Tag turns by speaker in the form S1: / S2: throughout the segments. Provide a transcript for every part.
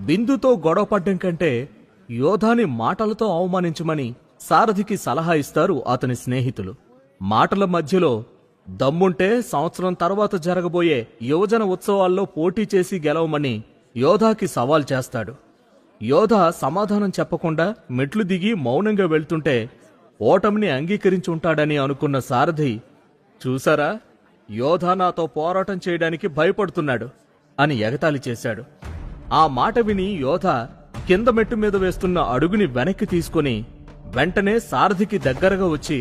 S1: బిందుతో గొడవపడ్డం కంటే యోధాని మాటలతో అవమానించమని సారథికి సలహా ఇస్తారు అతని స్నేహితులు. మాటల మధ్యలో దమ్ముంటే సంవత్సరం తర్వాత జరగబోయే యువజన ఉత్సవాల్లో పోటీ చేసి గెలవమని యోధాకి సవాల్ చేస్తాడు. యోధ సమాధానం చెప్పకుండా మెట్లు దిగి మౌనంగా వెళ్తుంటే ఓటమిని అంగీకరించుంటాడని అనుకున్న సారథి, చూసారా, యోధ నాతో పోరాటం చేయడానికి భయపడుతున్నాడు అని ఎగతాళి చేశాడు. ఆ మాట విని యోధ కింద మెట్టు మీద వేస్తున్న అడుగుని వెనక్కి తీసుకుని వెంటనే సారథికి దగ్గరగా వచ్చి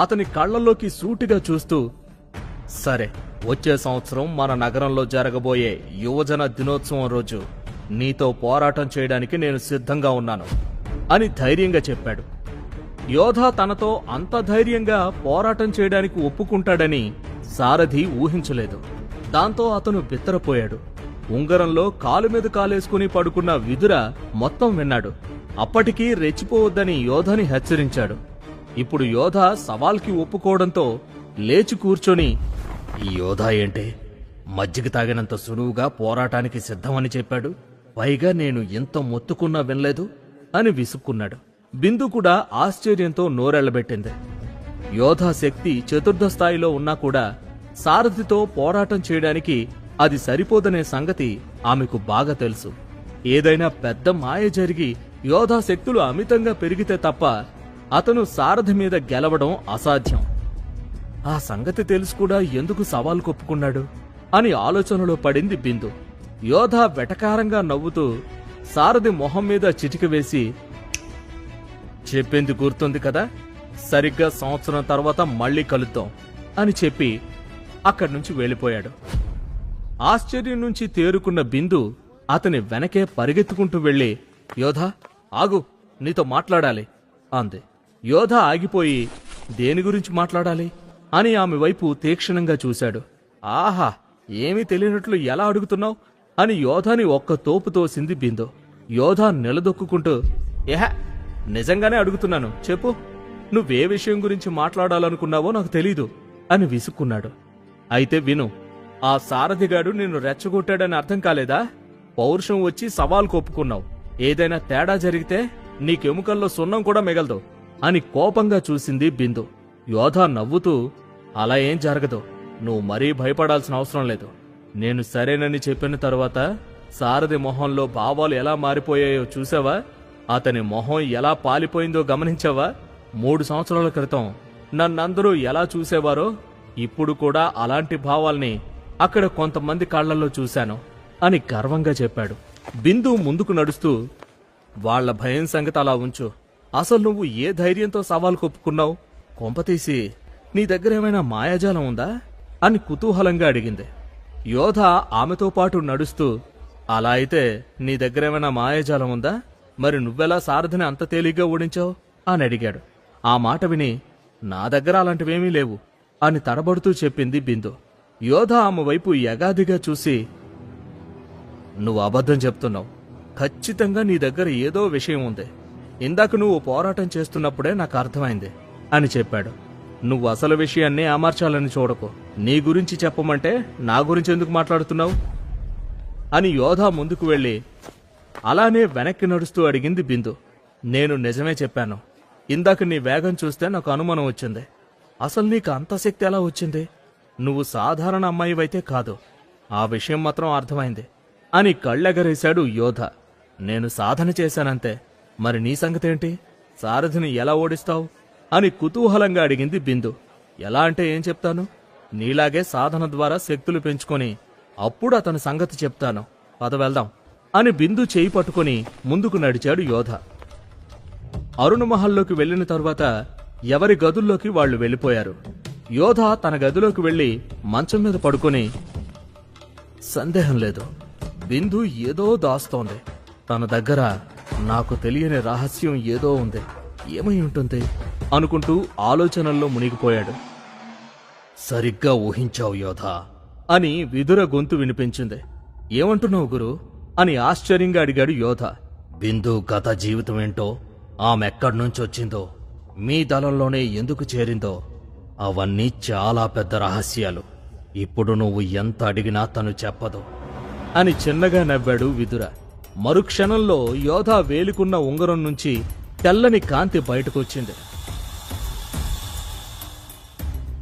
S1: అతని కళ్లలోకి సూటిగా చూస్తూ, సరే, వచ్చే సంవత్సరం మన నగరంలో జరగబోయే యువజన దినోత్సవం రోజు నీతో పోరాటం చేయడానికి నేను సిద్ధంగా ఉన్నాను అని ధైర్యంగా చెప్పాడు. యోధ తనతో అంత ధైర్యంగా పోరాటం చేయడానికి ఒప్పుకుంటాడని సారథి ఊహించలేదు. దాంతో అతను బిత్తరపోయాడు. ఉంగరంలో కాలు మీద కాలేసుకుని పడుకున్న విదుర మొత్తం విన్నాడు. అప్పటికీ రెచ్చిపోవద్దని యోధని హెచ్చరించాడు. ఇప్పుడు యోధ సవాల్కి ఒప్పుకోవడంతో లేచి కూర్చొని, ఈ యోధ ఏంటే మజ్జిగ తాగినంత సులువుగా పోరాటానికి సిద్ధమని చెప్పాడు, పైగా నేను ఎంత మొత్తుకున్నా వినలేదు అని విసుక్కున్నాడు. బిందు కూడా ఆశ్చర్యంతో నోరెళ్లబెట్టింది. యోధ శక్తి చతుర్థ స్థాయిలో ఉన్నా కూడా సారథితో పోరాటం చేయడానికి అది సరిపోదనే సంగతి ఆమెకు బాగా తెలుసు. ఏదైనా పెద్ద మాయ జరిగి యోధా శక్తులు అమితంగా పెరిగితే తప్ప అతను సారథి మీద గెలవడం అసాధ్యం. ఆ సంగతి తెలుసు కూడా ఎందుకు సవాల్ కొప్పుకున్నాడు అని ఆలోచనలో పడింది బిందు. యోధ వెటకారంగా నవ్వుతూ సారథి మొహం మీద చిటిక వేసి, చెప్పింది గుర్తుంది కదా, సరిగ్గా సంవత్సరం తర్వాత మళ్లీ కలుద్దాం అని చెప్పి అక్కడి నుంచి వెళ్ళిపోయాడు. ఆశ్చర్యం నుంచి తేరుకున్న బిందు అతని వెనకే పరిగెత్తుకుంటూ వెళ్లి, యోధా ఆగు, నీతో మాట్లాడాలి అంది. యోధ ఆగిపోయి, దేని గురించి మాట్లాడాలి అని ఆమె వైపు తీక్షణంగా చూశాడు. ఆహా, ఏమీ తెలియనట్లు ఎలా అడుగుతున్నావు అని యోధాని ఒక్క తోపు తోసింది బిందు. యోధ నిలదొక్కుంటూ, నిజంగానే అడుగుతున్నాను, చెప్పు, నువ్వే విషయం గురించి మాట్లాడాలనుకున్నావో నాకు తెలీదు అని విసుక్కున్నాడు. అయితే విను, ఆ సారథిగాడు నిన్ను రెచ్చగొట్టాడని అర్థం కాలేదా? పౌరుషం వచ్చి సవాల్ కొప్పుకున్నావు. ఏదైనా తేడా జరిగితే నీకెముకల్లో సున్నం కూడా మిగలదు అని కోపంగా చూసింది బిందు. యోధ నవ్వుతూ, అలా ఏం జరగదు, నువ్వు మరీ భయపడాల్సిన అవసరం లేదు. నేను సరేనని చెప్పిన తరువాత సారథి మొహంలో భావాలు ఎలా మారిపోయాయో చూసావా? అతని మొహం ఎలా పాలిపోయిందో గమనించావా? 3 సంవత్సరాల క్రితం నన్నందరూ ఎలా చూసేవారో ఇప్పుడు కూడా అలాంటి భావాల్ని అక్కడ కొంతమంది కళ్లల్లో చూశాను అని గర్వంగా చెప్పాడు. బిందు ముందుకు నడుస్తూ, వాళ్ల భయం సంగతి అలా ఉంచు, అసలు నువ్వు ఏ ధైర్యంతో సవాల్ కొప్పుకున్నావు? కొంపతీసి నీ దగ్గరేమైనా మాయాజాలం ఉందా అని కుతూహలంగా అడిగింది. యోధ ఆమెతో పాటు నడుస్తూ, అలా అయితే నీ దగ్గరేమైనా మాయాజాలం ఉందా? మరి నువ్వెలా సారథిని అంత తేలిగ్గా ఓడించావు అని అడిగాడు. ఆ మాట విని, నా దగ్గర అలాంటివేమీ లేవు అని తడబడుతూ చెప్పింది బిందు. యోధ ఆమె వైపు యగాదిగా చూసి, నువ్వు అబద్ధం చెప్తున్నావు, ఖచ్చితంగా నీ దగ్గర ఏదో విషయం ఉంది. ఇందాక నువ్వు పోరాటం చేస్తున్నప్పుడే నాకు అర్థమైంది అని చెప్పాడు. నువ్వు అసలు విషయాన్ని అమర్చాలని చూడకు. నీ గురించి చెప్పమంటే నా గురించి ఎందుకు మాట్లాడుతున్నావు అని యోధ ముందుకు వెళ్లి అలానే వెనక్కి నడుస్తూ అడిగింది బిందు. నేను నిజమే చెప్పాను. ఇందాక నీ వేగం చూస్తే నాకు అనుమానం వచ్చింది. అసలు నీకు అంత శక్తి ఎలా వచ్చింది? నువ్వు సాధారణ అమ్మాయివైతే కాదు, ఆ విషయం మాత్రం అర్థమైంది అని కళ్ళెగరేశాడు యోధ. నేను సాధన చేశానంతే, మరి నీ సంగతేంటి? సారథిని ఎలా ఓడిస్తావు అని కుతూహలంగా అడిగింది బిందు. ఎలా అంటే ఏం చెప్తాను? నీలాగే సాధన ద్వారా శక్తులు పెంచుకొని అప్పుడు అతని సంగతి చెప్తాను. పద వెళ్దాం అని బిందు చేయి పట్టుకుని ముందుకు నడిచాడు యోధ. అరుణమహల్లోకి వెళ్లిన తరువాత ఎవరి గదుల్లోకి వాళ్లు వెళ్లిపోయారు. యోధ తన గదిలోకి వెళ్లి మంచం మీద పడుకుని, సందేహం లేదు, బిందు ఏదో దాస్తోంది. తన దగ్గర నాకు తెలియని రహస్యం ఏదో ఉంది. ఏమై ఉంటుంది అనుకుంటూ ఆలోచనల్లో మునిగిపోయాడు. సరిగ్గా ఊహించావు యోధ అని విదుర గొంతు వినిపించింది. ఏమంటున్నావు గురు అని ఆశ్చర్యంగా అడిగాడు యోధ. బిందు గత జీవితమేంటో, ఆమెక్కడ్నుంచొచ్చిందో, మీ దళంలోనే ఎందుకు చేరిందో అవన్నీ చాలా పెద్ద రహస్యాలు. ఇప్పుడు నువ్వు ఎంత అడిగినా తను చెప్పదు అని చిన్నగా నవ్వాడు విదుర. మరుక్షణంలో యోధ వేలికున్న ఉంగరం నుంచి తెల్లని కాంతి బయటకొచ్చింది.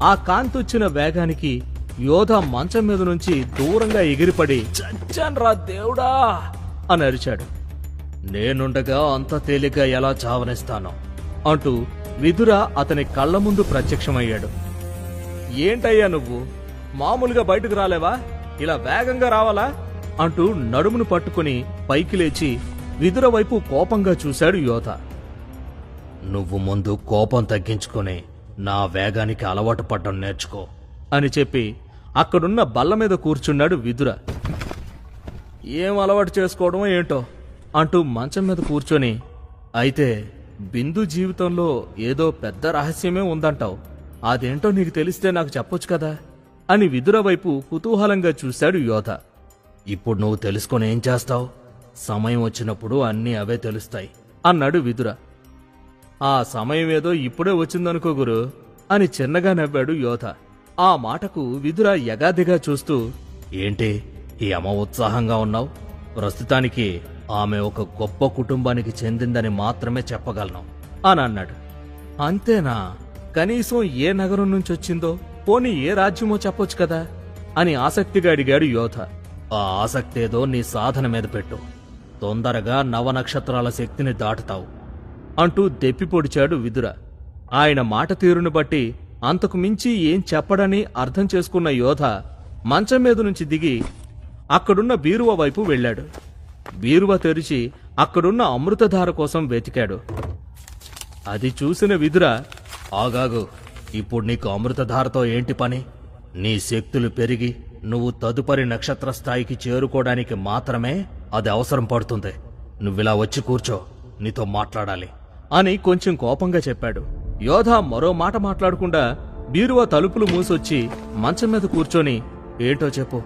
S1: ఆ కాంతి వచ్చిన వేగానికి యోధ మంచం మీద నుంచి దూరంగా ఎగిరిపడి చచ్చాన్రా దేవుడా అని అరిచాడు. నేనుండగా అంత తేలిగ్గా ఎలా చావనిస్తాను అంటూ విదుర అతని కళ్ల ముందు ప్రత్యక్షమయ్యాడు. ఏంటయ్యా నువ్వు మామూలుగా బయటకు రాలేవా, ఇలా వేగంగా రావాలా అంటూ నడుమును పట్టుకుని పైకి లేచి విదుర వైపు కోపంగా చూశాడు యోధ. నువ్వు ముందు కోపం తగ్గించుకొని నా వేగానికి అలవాటు పడ్డం నేర్చుకో అని చెప్పి అక్కడున్న బల్ల మీద కూర్చున్నాడు విదుర. ఏం అలవాటు చేసుకోవడం ఏంటో అంటూ మంచం మీద కూర్చొని, అయితే బిందు జీవితంలో ఏదో పెద్ద రహస్యమే ఉందంటావు, అదేంటో నీకు తెలిస్తే నాకు చెప్పొచ్చు కదా అని విదుర వైపు కుతూహలంగా చూశాడు యోధ. ఇప్పుడు నువ్వు తెలుసుకొని ఏం చేస్తావు, సమయం వచ్చినప్పుడు అన్నీ అవే తెలుస్తాయి అన్నాడు విదుర. ఆ సమయం ఏదో ఇప్పుడే వచ్చిందనుకో గురు అని చిన్నగా నవ్వాడు యోధ. ఆ మాటకు విదుర యగాదిగా చూస్తూ, ఏంటి ఈ అమ్మ ఉత్సాహంగా ఉన్నావు, ప్రస్తుతానికి ఆమె ఒక గొప్ప కుటుంబానికి చెందిందని మాత్రమే చెప్పగలను అని అన్నాడు. అంతేనా, కనీసం ఏ నగరం నుంచి వచ్చిందో పోనీ ఏ రాజ్యమో చెప్పొచ్చు కదా అని ఆసక్తిగా అడిగాడు యోధ. ఆ ఆసక్తేదో నీ సాధన మీద పెట్టు, తొందరగా నవనక్షత్రాల శక్తిని దాటుతావు అంటూ దెప్పి పొడిచాడు విదుర. ఆయన మాట తీరును బట్టి అంతకు మించి ఏం చెప్పడని అర్థం చేసుకున్న యోధ మంచం మీద నుంచి దిగి అక్కడున్న బీరువా వైపు వెళ్ళాడు. బీరువా తెరిచి అక్కడున్న అమృతధార కోసం వెతికాడు. అది చూసిన విదుర, ఆగాగు, ఇప్పుడు నీకు అమృతధారతో ఏంటి పని, నీ శక్తులు పెరిగి నువ్వు తదుపరి నక్షత్ర స్థాయికి చేరుకోవడానికి మాత్రమే అది అవసరం పడుతుంది, నువ్విలా వచ్చి కూర్చో, నీతో మాట్లాడాలి అని కొంచెం కోపంగా చెప్పాడు. యోధ మరో మాట మాట్లాడకుండా బీరువా తలుపులు మూసొచ్చి మంచం మీద కూర్చొని, ఏంటో చెప్పు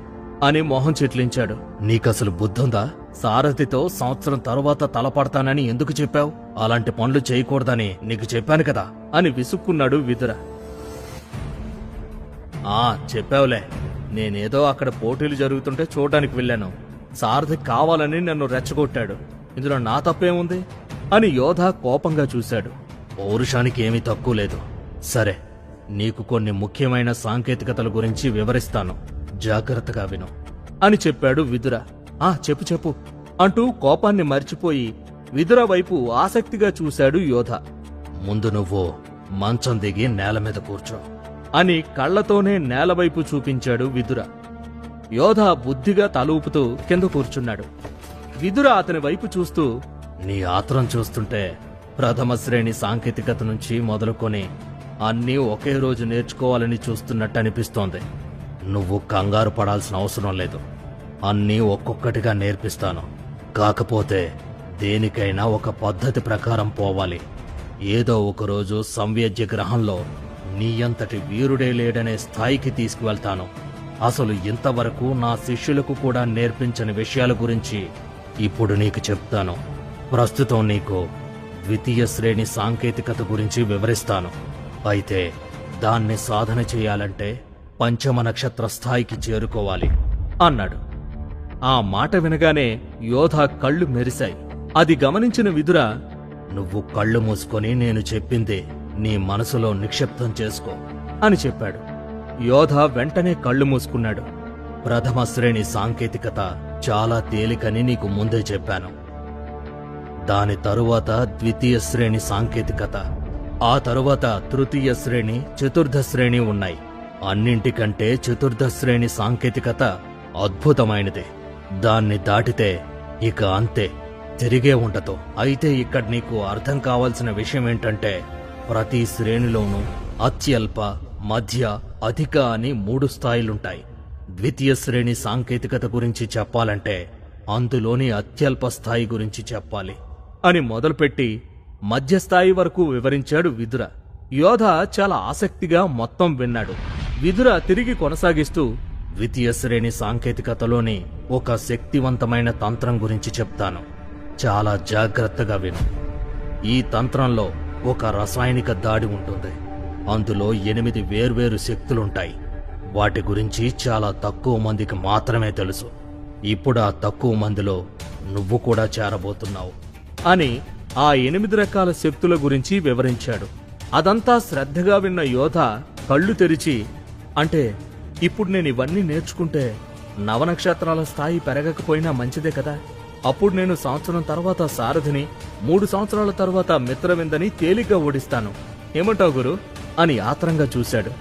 S1: అని మొహం చిట్లించాడు. నీకసలు బుద్ధుందా, సారథితో సంవత్సరం తరువాత తలపడతానని ఎందుకు చెప్పావు, అలాంటి పనులు చేయకూడదని నీకు చెప్పాను కదా అని విసుక్కున్నాడు విదుర. చెప్పావులే, నేనేదో అక్కడ పోటీలు జరుగుతుంటే చూడడానికి వెళ్ళాను, సారథి కావాలని నన్ను రెచ్చగొట్టాడు, ఇందులో నా తప్పేముంది అని యోధ కోపంగా చూశాడు. పౌరుషానికి ఏమీ తక్కువ లేదు, సరే నీకు కొన్ని ముఖ్యమైన సాంకేతికతల గురించి వివరిస్తాను, జాగ్రత్తగా విను అని చెప్పాడు విదుర. చెప్పు చెప్పు అంటూ కోపాన్ని మర్చిపోయి విదుర వైపు ఆసక్తిగా చూశాడు యోధ. ముందు నువ్వు మంచం దిగి నేల మీద కూర్చో అని కళ్లతోనే నేలవైపు చూపించాడు విదుర. యోధ బుద్ధిగా తల ఊపుతూ కింద కూర్చున్నాడు. విదుర అతని వైపు చూస్తూ, నీ ఆత్రం చూస్తుంటే ప్రథమ శ్రేణి సాంకేతికత నుంచి మొదలుకొని అన్నీ ఒకే రోజు నేర్చుకోవాలని చూస్తున్నట్టు అనిపిస్తోంది. నువ్వు కంగారు పడాల్సిన అవసరం లేదు, అన్నీ ఒక్కొక్కటిగా నేర్పిస్తాను. కాకపోతే దేనికైనా ఒక పద్ధతి ప్రకారం పోవాలి. ఏదో ఒకరోజు సంవేద్య గ్రహంలో నీ అంతటి వీరుడే లేడనే స్థాయికి తీసుకువెళ్తాను. అసలు ఇంతవరకు నా శిష్యులకు కూడా నేర్పించని విషయాల గురించి ఇప్పుడు నీకు చెప్తాను. ప్రస్తుతం నీకు ద్వితీయ శ్రేణి సాంకేతికత గురించి వివరిస్తాను. అయితే దాన్ని సాధన చేయాలంటే పంచమ నక్షత్ర స్థాయికి చేరుకోవాలి అన్నాడు. ఆ మాట వినగానే యోధ కళ్ళు మెరిశాయి. అది గమనించిన విదుర, నువ్వు కళ్ళు మూసుకొని నేను చెప్పింది నీ మనసులో నిక్షిప్తం చేసుకో అని చెప్పాడు. యోధ వెంటనే కళ్ళు మూసుకున్నాడు. ప్రథమ శ్రేణి సాంకేతికత చాలా తేలికని నీకు ముందే చెప్పాను. దాని తరువాత ద్వితీయ శ్రేణి సాంకేతికత, ఆ తరువాత తృతీయ శ్రేణి, చతుర్థ శ్రేణి ఉన్నాయి. అన్నింటికంటే చతుర్థ శ్రేణి సాంకేతికత అద్భుతమైనది. దాన్ని దాటితే ఇక అంతే, తిరిగే ఉండదు. అయితే ఇక్కడ నీకు అర్థం కావాల్సిన విషయం ఏంటంటే ప్రతి శ్రేణిలోనూ అత్యల్ప, మధ్య, అధిక అని 3 స్థాయిలుంటాయి. ద్వితీయ శ్రేణి సాంకేతికత గురించి చెప్పాలంటే అందులోని అత్యల్ప స్థాయి గురించి చెప్పాలి అని మొదలుపెట్టి మధ్యస్థాయి వరకు వివరించాడు విదుర. యోధ చాలా ఆసక్తిగా మొత్తం విన్నాడు. విదుర తిరిగి కొనసాగిస్తూ, ద్వితీయ శ్రేణి సాంకేతికతలోని ఒక శక్తివంతమైన తంత్రం గురించి చెప్తాను, చాలా జాగ్రత్తగా విను. ఈ తంత్రంలో ఒక రసాయనిక దాడి ఉంటుంది. అందులో 8 వేర్వేరు శక్తులుంటాయి. వాటి గురించి చాలా తక్కువ మందికి మాత్రమే తెలుసు. ఇప్పుడు ఆ తక్కువ మందిలో నువ్వు కూడా చేరబోతున్నావు అని ఆ 8 రకాల శక్తుల గురించి వివరించాడు. అదంతా శ్రద్ధగా విన్న యోధ కళ్ళు తెరిచి, అంటే ఇప్పుడు నేను ఇవన్నీ నేర్చుకుంటే నవనక్షత్రాల స్థాయి పెరగకపోయినా మంచిదే కదా, అప్పుడు నేను సంవత్సరం తర్వాత సారథిని, 3 సంవత్సరాల తర్వాత మిత్రవిందని తేలిగ్గా ఓడిస్తాను, ఏమంటావు గురు అని ఆత్రంగా చూశాడు.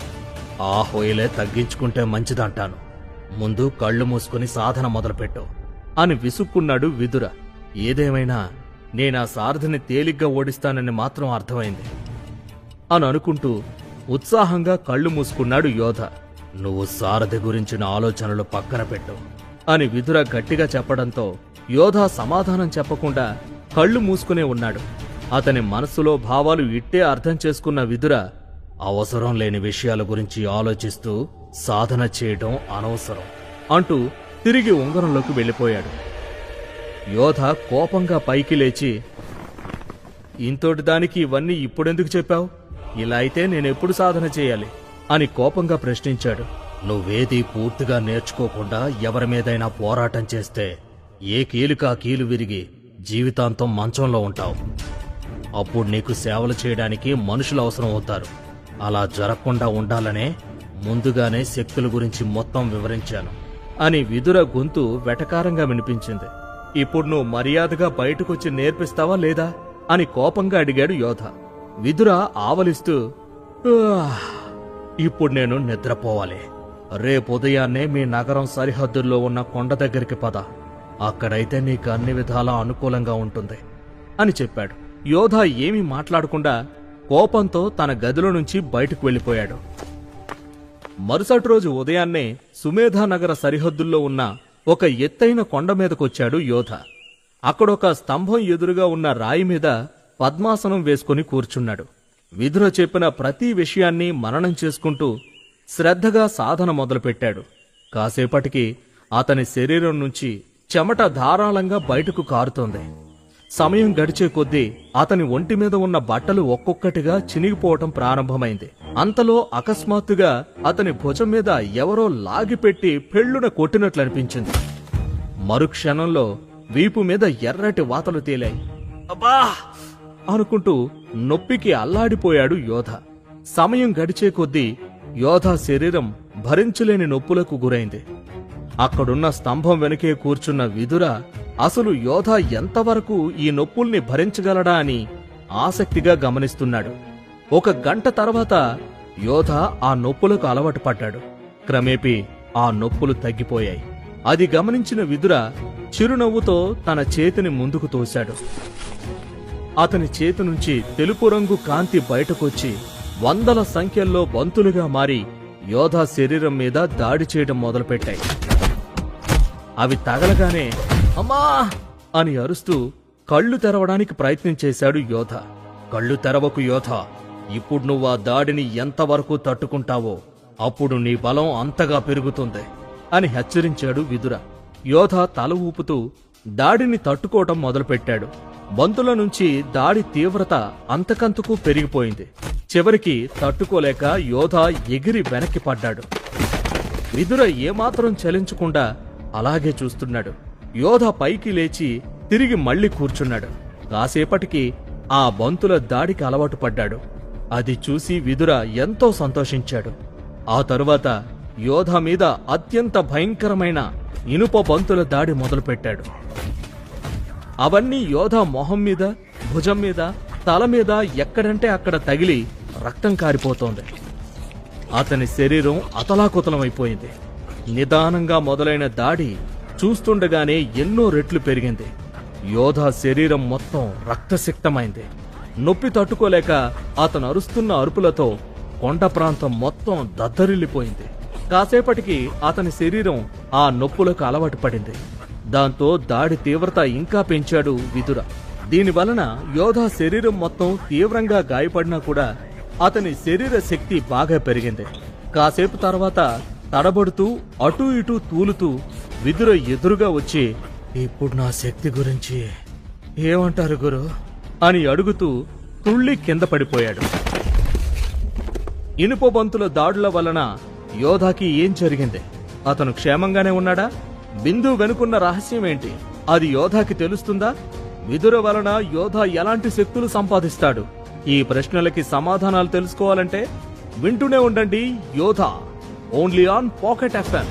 S1: ఆ హోయలే తగ్గించుకుంటే మంచిదంటాను, ముందు కళ్ళు మూసుకుని సాధన మొదలుపెట్టు అని విసుక్కున్నాడు విదుర. ఏదేమైనా నేనా సారథిని తేలిగ్గా ఓడిస్తానని మాత్రం అర్థమైంది అని అనుకుంటూ ఉత్సాహంగా కళ్ళు మూసుకున్నాడు యోధ. నువ్వు సారథి గురించిన ఆలోచనలు పక్కన పెట్టు అని విదుర గట్టిగా చెప్పడంతో యోధ సమాధానం చెప్పకుండా కళ్ళు మూసుకునే ఉన్నాడు. అతని మనస్సులో భావాలు ఇట్టే అర్థం చేసుకున్న విదుర, అవసరం లేని విషయాల గురించి ఆలోచిస్తూ సాధన చేయడం అనవసరం అంటూ తిరిగి ఉంగరంలోకి వెళ్ళిపోయాడు. యోధ కోపంగా పైకి లేచి, ఇంతోటి దానికి ఇవన్నీ ఇప్పుడెందుకు చెప్పావు? ఇలా అయితే నేనెప్పుడు సాధన చేయాలి అని కోపంగా ప్రశ్నించాడు. నువ్వేది పూర్తిగా నేర్చుకోకుండా ఎవరి మీదైనా పోరాటం చేస్తే ఏ కీలుకా కీలు విరిగి జీవితాంతం మంచంలో ఉంటావు. అప్పుడు నీకు సేవలు చేయడానికి మనుషులు అవసరం అవుతారు. అలా జరగకుండా ఉండాలనే ముందుగానే శక్తుల గురించి మొత్తం వివరించాను అని విదుర గొంతు వెటకారంగా వినిపించింది. ఇప్పుడు నువ్వు మర్యాదగా బయటకొచ్చి నేర్పిస్తావా లేదా అని కోపంగా అడిగాడు యోధ. విదుర ఆవలిస్తూ, ఇప్పుడు నేను నిద్రపోవాలి. రేపు ఉదయాన్నే మీ నగరం సరిహద్దుల్లో ఉన్న కొండ దగ్గరికి పద, అక్కడైతే నీకు అన్ని విధాలా అనుకూలంగా ఉంటుంది అని చెప్పాడు. యోధ ఏమీ మాట్లాడకుండా కోపంతో తన గదిలో నుంచి బయటకు వెళ్లిపోయాడు. మరుసటి రోజు ఉదయాన్నే సుమేధానగర సరిహద్దుల్లో ఉన్న ఒక ఎత్తైన కొండ మీదకొచ్చాడు యోధ. అక్కడొక స్తంభం ఎదురుగా ఉన్న రాయి మీద పద్మాసనం వేసుకుని కూర్చున్నాడు. విదుర చెప్పిన ప్రతి విషయాన్ని మననం చేసుకుంటూ శ్రద్ధగా సాధన మొదలుపెట్టాడు. కాసేపటికి అతని శరీరం నుంచి చెమట ధారాళంగా బయటకు కారుతోంది. సమయం గడిచే కొద్దీ అతని ఒంటి మీద ఉన్న బట్టలు ఒక్కొక్కటిగా చినిగిపోవటం ప్రారంభమైంది. అంతలో అకస్మాత్తుగా అతని భుజం మీద ఎవరో లాగిపెట్టి పెళ్లున కొట్టినట్లనిపించింది. మరుక్షణంలో వీపు మీద ఎర్రటి వాతలు తేలాయి. అబ్బా అనుకుంటూ నొప్పికి అల్లాడిపోయాడు యోధ. సమయం గడిచే కొద్దీ యోధ శరీరం భరించలేని నొప్పులకు గురైంది. అక్కడున్న స్తంభం వెనుకే కూర్చున్న విదుర అసలు యోధ ఎంతవరకు ఈ నొప్పుల్ని భరించగలడా అని ఆసక్తిగా గమనిస్తున్నాడు. 1 గంట తర్వాత యోధ ఆ నొప్పులకు అలవాటు పడ్డాడు. క్రమేపీ ఆ నొప్పులు తగ్గిపోయాయి. అది గమనించిన విదుర చిరునవ్వుతో తన చేతిని ముందుకు తోశాడు. అతని చేతి నుంచి తెలుపు రంగు కాంతి బయటకొచ్చి 100ల సంఖ్యల్లో బంతులుగా మారి యోధ శరీరం మీద దాడి చేయడం మొదలుపెట్టాయి. అవి తగలగానే అమ్మా అని అరుస్తూ కళ్ళు తెరవడానికి ప్రయత్నం చేశాడు యోధ. కళ్ళు తెరవకు యోధ, ఇప్పుడు నువ్వు ఆ దాడిని ఎంతవరకు తట్టుకుంటావో అప్పుడు నీ బలం అంతగా పెరుగుతుంది అని హెచ్చరించాడు విదుర. యోధ తల ఊపుతూ దాడిని తట్టుకోవటం మొదలుపెట్టాడు. బంతుల నుంచి దాడి తీవ్రత అంతకంతకు పెరిగిపోయింది. చివరికి తట్టుకోలేక యోధ ఎగిరి వెనక్కి పడ్డాడు. విదుర ఏమాత్రం చలించకుండా అలాగే చూస్తున్నాడు. యోధ పైకి లేచి తిరిగి మళ్లీ కూర్చున్నాడు. కాసేపటికి ఆ బంతుల దాడికి అలవాటు పడ్డాడు. అది చూసి విదుర ఎంతో సంతోషించాడు. ఆ తరువాత యోధ మీద అత్యంత భయంకరమైన ఇనుప బంతుల దాడి మొదలుపెట్టాడు. అవన్నీ యోధ మొహం మీద, భుజం మీద, తల మీద ఎక్కడంటే అక్కడ తగిలి రక్తం కారిపోతోంది. అతని శరీరం అతలాకుతలమైపోయింది. నిదానంగా మొదలైన దాడి చూస్తుండగానే ఎన్నో రెట్లు పెరిగింది. యోధ శరీరం మొత్తం రక్తసిక్తమైంది. నొప్పి తట్టుకోలేక అతను అరుస్తున్న అరుపులతో కొండ ప్రాంతం మొత్తం దద్దరిల్లిపోయింది. కాసేపటికి అతని శరీరం ఆ నొప్పులకు అలవాటు పడింది. దాంతో దాడి తీవ్రత ఇంకా పెంచాడు విదుర. దీనివలన యోధ శరీరం మొత్తం తీవ్రంగా గాయపడినా కూడా అతని శరీర శక్తి బాగా పెరిగింది. కాసేపు తర్వాత తడబడుతూ అటూ ఇటూ తూలుతూ విదుర ఎదురుగా వచ్చి, ఇప్పుడు నా శక్తి గురించి ఏమంటారు గురు అని అడుగుతూ తుళ్ళి కింద పడిపోయాడు. ఇనుప బంతుల దాడుల వలన యోధాకి ఏం జరిగింది? అతను క్షేమంగానే ఉన్నాడా బిందు వెనుకున్న రహస్యం ఏంటి? అది యోధాకి తెలుస్తుందా? విదుర వలన యోధ ఎలాంటి శక్తులు సంపాదిస్తాడు? ఈ ప్రశ్నలకి సమాధానాలు తెలుసుకోవాలంటే వింటూనే ఉండండి యోధ, ఓన్లీ ఆన్ పాకెట్ ఎఫ్ఎం.